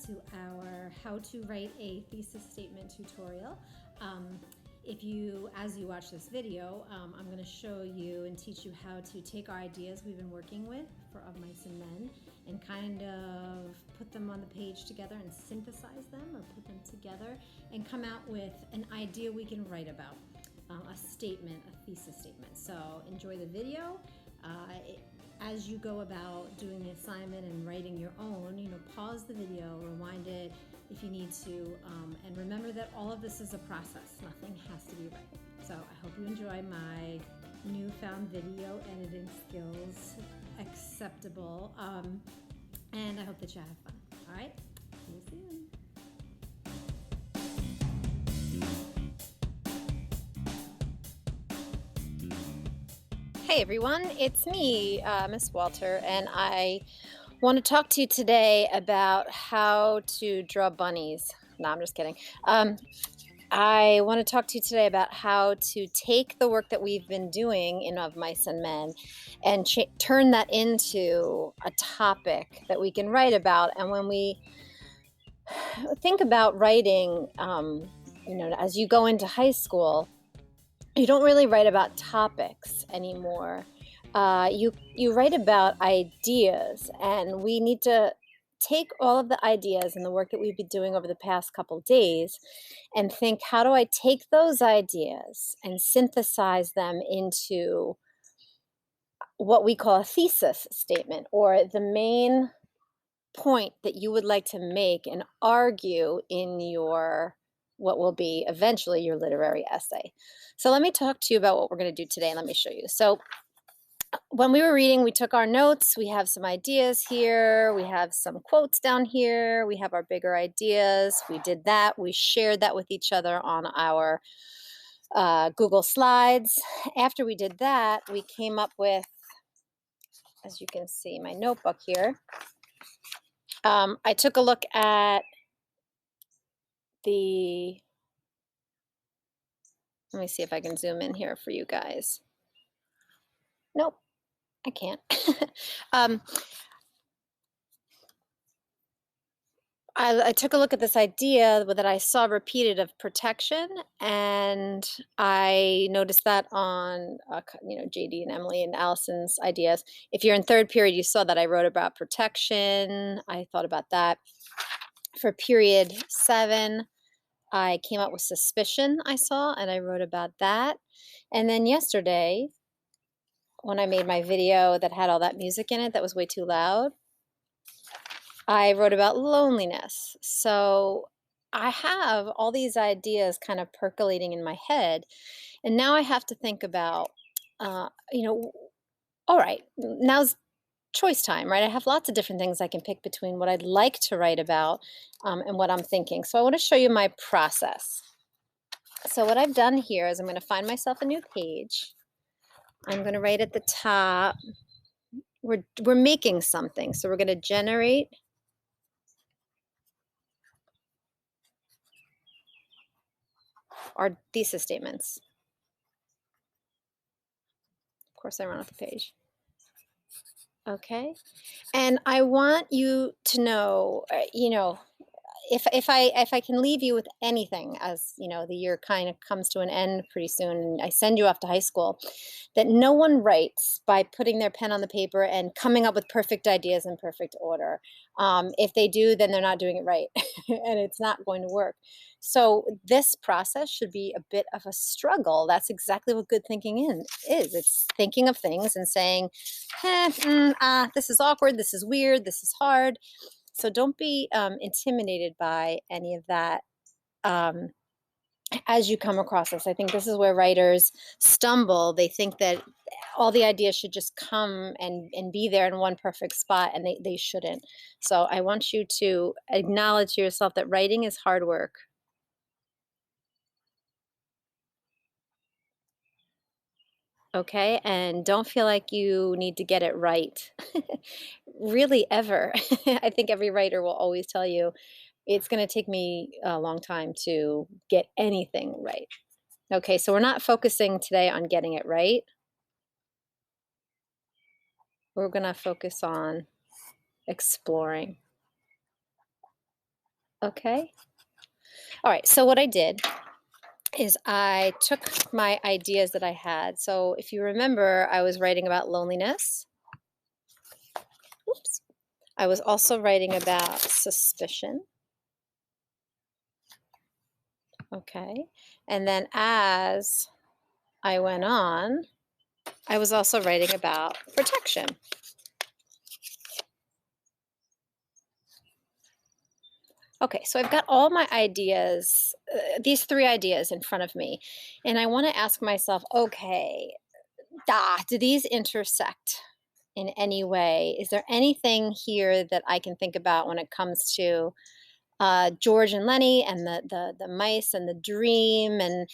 to our how to write a thesis statement tutorial. If you, as you watch this video, I'm going to show you and teach you how to take our ideas we've been working with for Of Mice and Men and kind of put them on the page together and synthesize them or put them together and come out with an idea we can write about, a statement, a thesis statement. So enjoy the video. As you go about doing the assignment and writing your own, pause the video, rewind it if you need to, and remember that all of this is a process. Nothing has to be right. So I hope you enjoy my newfound video editing skills, acceptable, and I hope that you have fun. All right, see you soon. Hey everyone, it's me, Miss Walter, and I want to talk to you today about how to draw bunnies. No, I'm just kidding. I want to talk to you today about how to take the work that we've been doing in Of Mice and Men and turn that into a topic that we can write about. And when we think about writing, as you go into high school, you don't really write about topics anymore. You write about ideas, and we need to take all of the ideas and the work that we've been doing over the past couple days and think, how do I take those ideas and synthesize them into what we call a thesis statement, or the main point that you would like to make and argue in your what will be eventually your literary essay. So let me talk to you about what we're going to do today, and let me show you. So when we were reading, we took our notes. We have some ideas here. We have some quotes down here. We have our bigger ideas. We did that. We shared that with each other on our Google Slides. After we did that, we came up with, as you can see, my notebook here. I took a look at let me see if I can zoom in here for you guys. Nope, I can't. I took a look at this idea that I saw repeated of protection, and I noticed that on JD and Emily and Allison's ideas. If you're in third period, you saw that I wrote about protection. I thought about that. For period 7, I came up with suspicion, I saw, and I wrote about that. And then yesterday, when I made my video that had all that music in it that was way too loud, I wrote about loneliness. So I have all these ideas kind of percolating in my head. And now I have to think about, all right, now's choice time, right? I have lots of different things I can pick between what I'd like to write about and what I'm thinking. So I want to show you my process. So what I've done here is I'm going to find myself a new page. I'm going to write at the top. We're making something. So we're going to generate our thesis statements. Of course, I run off the page. Okay. And I want you to know, if I can leave you with anything, as the year kind of comes to an end pretty soon, and I send you off to high school, that no one writes by putting their pen on the paper and coming up with perfect ideas in perfect order. If they do, then they're not doing it right, and it's not going to work. So this process should be a bit of a struggle. That's exactly what good thinking is. It's thinking of things and saying, this is awkward, this is weird, this is hard. So don't be intimidated by any of that as you come across this. I think this is where writers stumble. They think that all the ideas should just come and be there in one perfect spot, and they shouldn't. So I want you to acknowledge to yourself that writing is hard work. Okay, and don't feel like you need to get it right. Really, ever. I think every writer will always tell you, it's going to take me a long time to get anything right. Okay, so we're not focusing today on getting it right. We're going to focus on exploring. Okay. All right. So what I did is I took my ideas that I had. So if you remember, I was writing about loneliness. Oops. I was also writing about suspicion. Okay. And then as I went on, I was also writing about protection. Okay, so I've got all my ideas, these three ideas in front of me, and I want to ask myself, okay, do these intersect in any way? Is there anything here that I can think about when it comes to George and Lenny and the mice and the dream and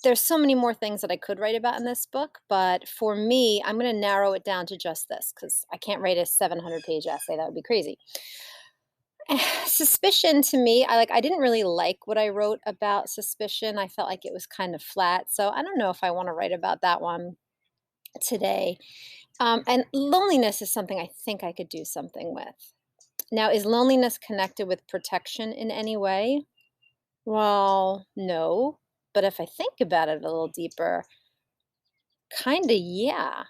there's so many more things that I could write about in this book, but for me, I'm going to narrow it down to just this because I can't write a 700-page essay. That would be crazy. Suspicion to me, I didn't really like what I wrote about suspicion. I felt like it was kind of flat, so I don't know if I want to write about that one today. And loneliness is something I think I could do something with. Now, is loneliness connected with protection in any way? Well, no. But if I think about it a little deeper, kind of yeah,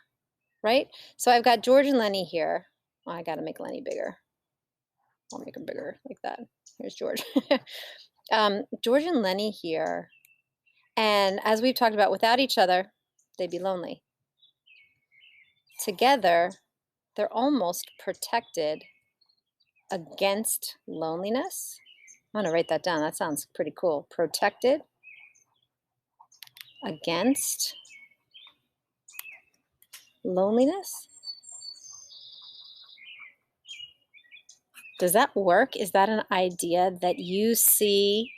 right? So I've got George and Lenny here. Oh, I got to make Lenny bigger. I'll make him bigger like that. Here's George. George and Lenny here. And as we've talked about, without each other, they'd be lonely. Together, they're almost protected against loneliness. I'm going to write that down. That sounds pretty cool. Protected against loneliness. Does that work? Is that an idea that you see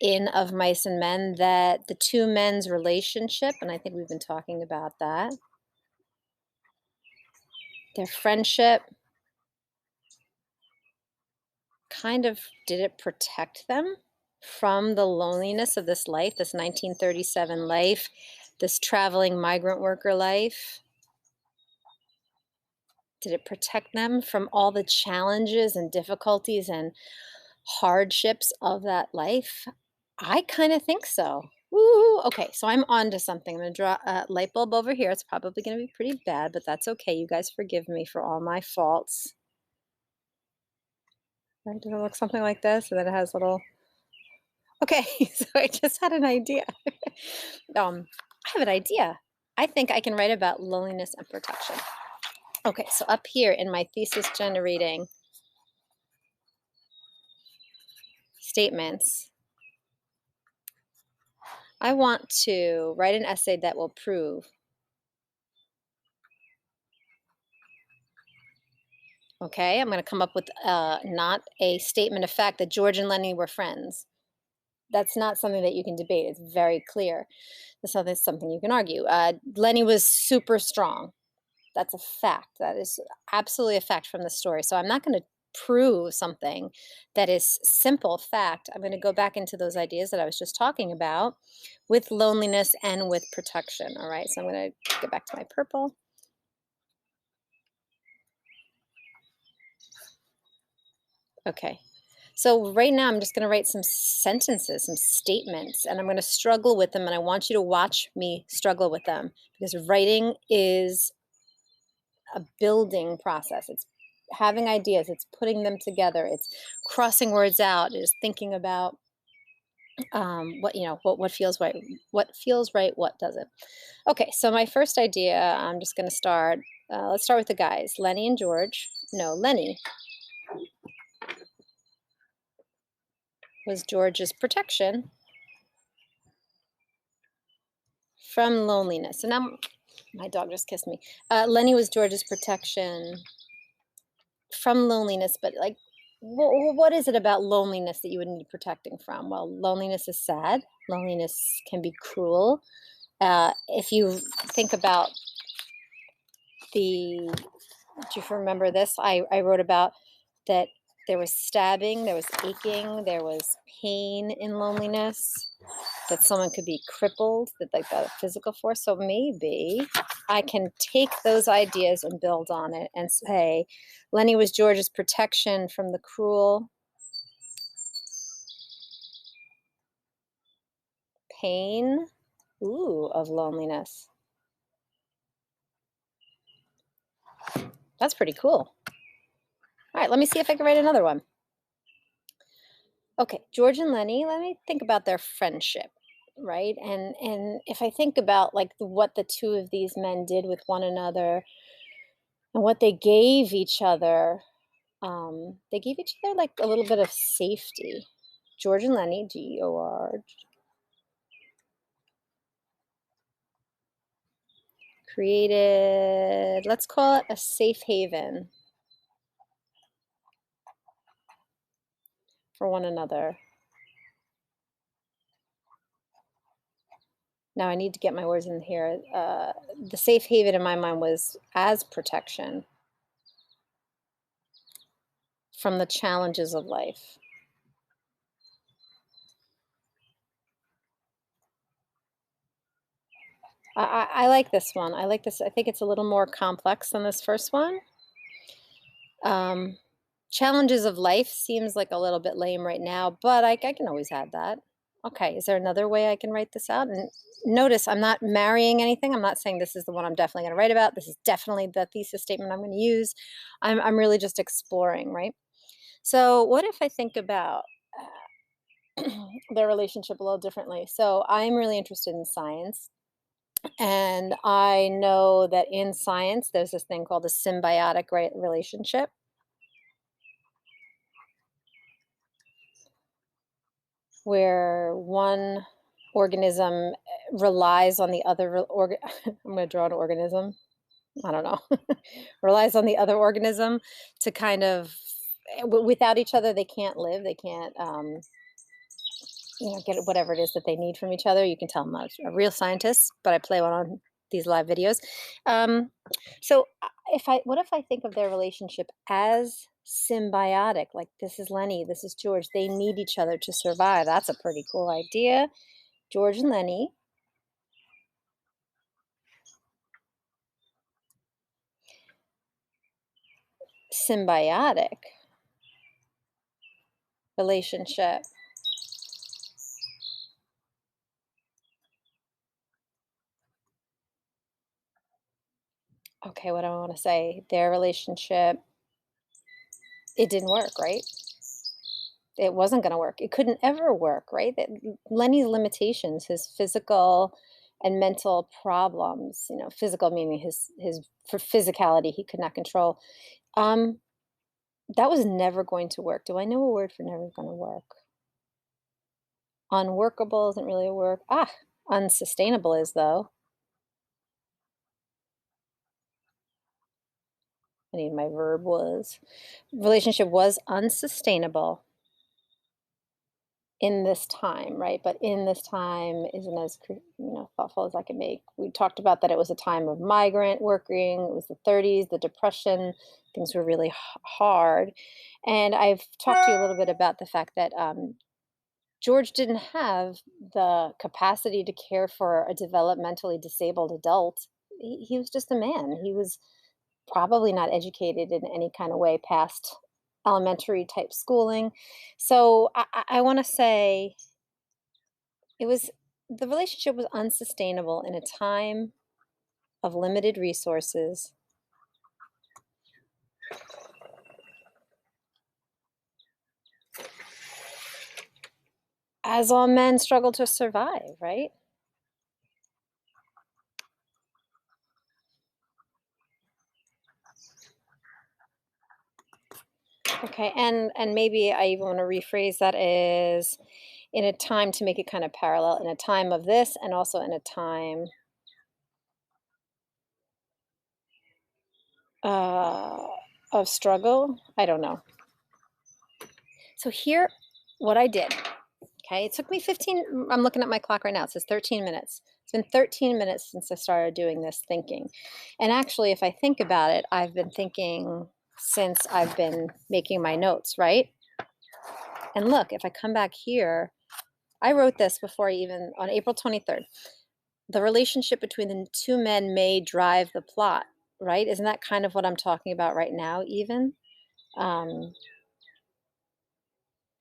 in Of Mice and Men, that the two men's relationship, and I think we've been talking about that, their friendship, kind of, did it protect them from the loneliness of this life, this 1937 life, this traveling migrant worker life? Did it protect them from all the challenges and difficulties and hardships of that life? I kind of think so. Woo! Okay, so I'm on to something. I'm going to draw a light bulb over here. It's probably going to be pretty bad, but that's okay. You guys forgive me for all my faults. Right? Does it look something like this? And then it has little... Okay, so I just had an idea. I have an idea. I think I can write about loneliness and protection. Okay, so up here in my thesis generating statements, I want to write an essay that will prove, okay, I'm going to come up with not a statement of fact that George and Lenny were friends. That's not something that you can debate. It's very clear. That's something you can argue. Lenny was super strong. That's a fact. That is absolutely a fact from the story. So I'm not going to prove something that is simple fact. I'm going to go back into those ideas that I was just talking about with loneliness and with protection. All right, so I'm going to get back to my purple. Okay, so right now I'm just going to write some sentences, some statements, and I'm going to struggle with them, and I want you to watch me struggle with them, because writing is a building process. It's having ideas, it's putting them together, it's crossing words out, it's thinking about what feels right, what doesn't. Okay, so my first idea, I'm just going to start. Let's start with the guys, Lenny and George. No, Lenny was George's protection from loneliness. And now my dog just kissed me. Lenny was George's protection from loneliness, but like, what is it about loneliness that you would need protecting from? Well, loneliness is sad. Loneliness can be cruel. If you think about do you remember this? I wrote about that there was stabbing, there was aching, there was pain in loneliness, that someone could be crippled, that physical force. So maybe I can take those ideas and build on it and say, Lenny was George's protection from the cruel pain, ooh, of loneliness. That's pretty cool. All right, let me see if I can write another one. Okay, George and Lenny, let me think about their friendship, right? And if I think about like what the two of these men did with one another and what they gave each other like a little bit of safety. George and Lenny, George, created, let's call it a safe haven for one another. Now I need to get my words in here. The safe haven in my mind was as protection from the challenges of life. I like this one. I like this. I think it's a little more complex than this first one. Challenges of life seems like a little bit lame right now, but I can always add that. Okay, is there another way I can write this out? And notice I'm not marrying anything. I'm not saying this is the one I'm definitely going to write about. This is definitely the thesis statement I'm going to use. I'm really just exploring, right? So what if I think about their relationship a little differently? So I'm really interested in science. And I know that in science, there's this thing called a symbiotic relationship, where one organism relies on the other I'm going to draw an organism. I don't know. Relies on the other organism to kind of, without each other, they can't live. They can't, get whatever it is that they need from each other. You can tell I'm not a real scientist, but I play one on these live videos. So what if I think of their relationship as symbiotic? Like this is Lenny, this is George. They need each other to survive. That's a pretty cool idea. George and Lenny. Symbiotic relationship. Okay, what do I want to say? Their relationship, it didn't work, right? It wasn't going to work. It couldn't ever work, right? Lenny's limitations, his physical and mental problems, physical meaning his for physicality he could not control. That was never going to work. Do I know a word for never going to work? Unworkable isn't really a word. Unsustainable is though. I need my verb was. Relationship was unsustainable in this time, right? But in this time isn't as thoughtful as I can make. We talked about that it was a time of migrant working. It was the 30s, the Depression. Things were really hard. And I've talked to you a little bit about the fact that George didn't have the capacity to care for a developmentally disabled adult. He was just a man. He was probably not educated in any kind of way past elementary type schooling. So I want to say the relationship was unsustainable in a time of limited resources. As all men struggle to survive, right? Okay, and maybe I even want to rephrase that as in a time to make it kind of parallel, in a time of this and also in a time of struggle. I don't know. So here, what I did, okay, it took me 15, I'm looking at my clock right now, it says 13 minutes. It's been 13 minutes since I started doing this thinking. And actually, if I think about it, I've been thinking since I've been making my notes, right? And look, if I come back here, I wrote this before on April 23rd. The relationship between the two men may drive the plot, right? Isn't that kind of what I'm talking about right now, even?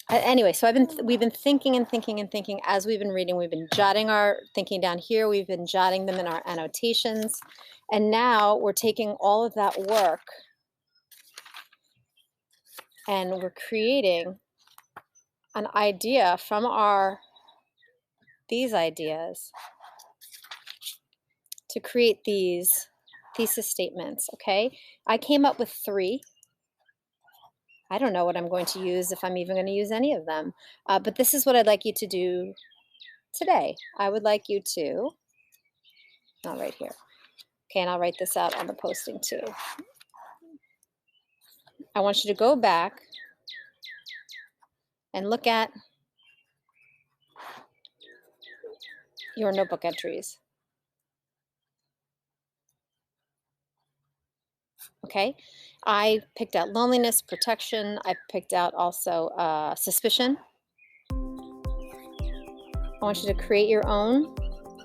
Anyway, so we've been thinking and thinking and thinking as we've been reading. We've been jotting our thinking down here. We've been jotting them in our annotations. And now we're taking all of that work and we're creating an idea from these ideas to create these thesis statements, okay? I came up with 3. I don't know what I'm going to use, if I'm even going to use any of them. But this is what I'd like you to do today. I would like you to, not right here. Okay, and I'll write this out on the posting too. I want you to go back and look at your notebook entries. Okay, I picked out loneliness, protection. I picked out also suspicion. I want you to create your own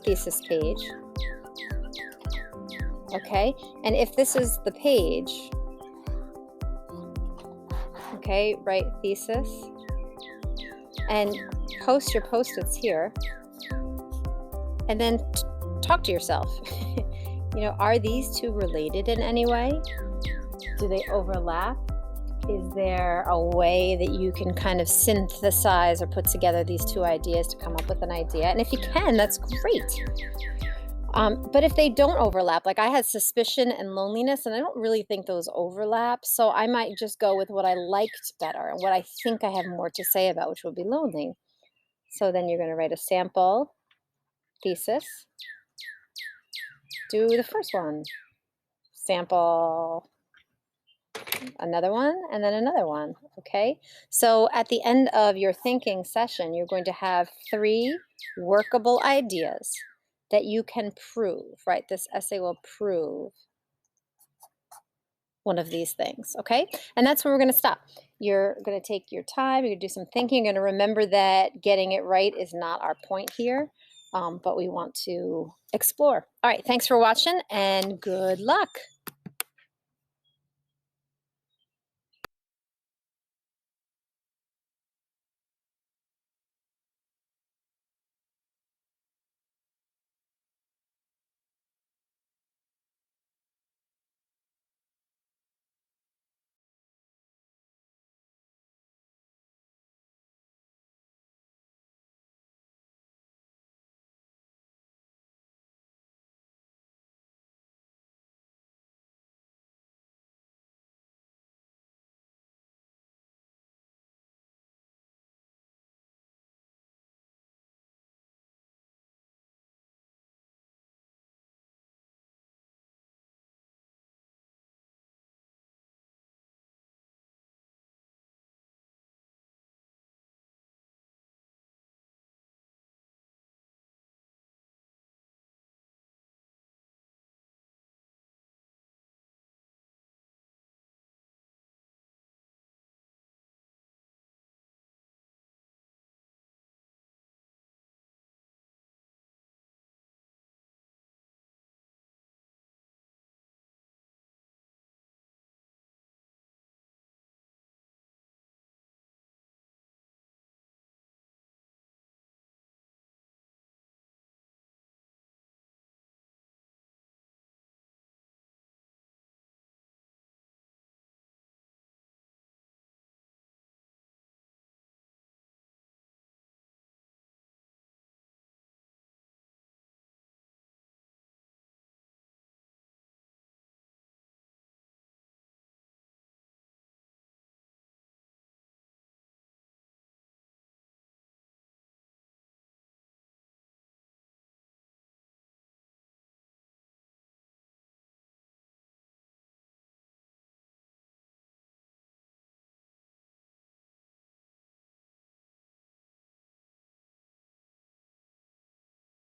thesis page. Okay, and if this is the page, okay, write thesis and post your post-its here, and then talk to yourself. You know, are these two related in any way? Do they overlap? Is there a way that you can kind of synthesize or put together these 2 ideas to come up with an idea? And if you can, that's great. But if they don't overlap, like I had suspicion and loneliness, and I don't really think those overlap, so I might just go with what I liked better and what I think I have more to say about, which would be lonely. So then you're going to write a sample thesis. Do the first one. Sample another one, and then another one, okay? So at the end of your thinking session, you're going to have 3 workable ideas that you can prove, right? This essay will prove one of these things, okay? And that's where we're going to stop. You're going to take your time, you're going to do some thinking, you're going to remember that getting it right is not our point here, but we want to explore. All right, thanks for watching, and good luck.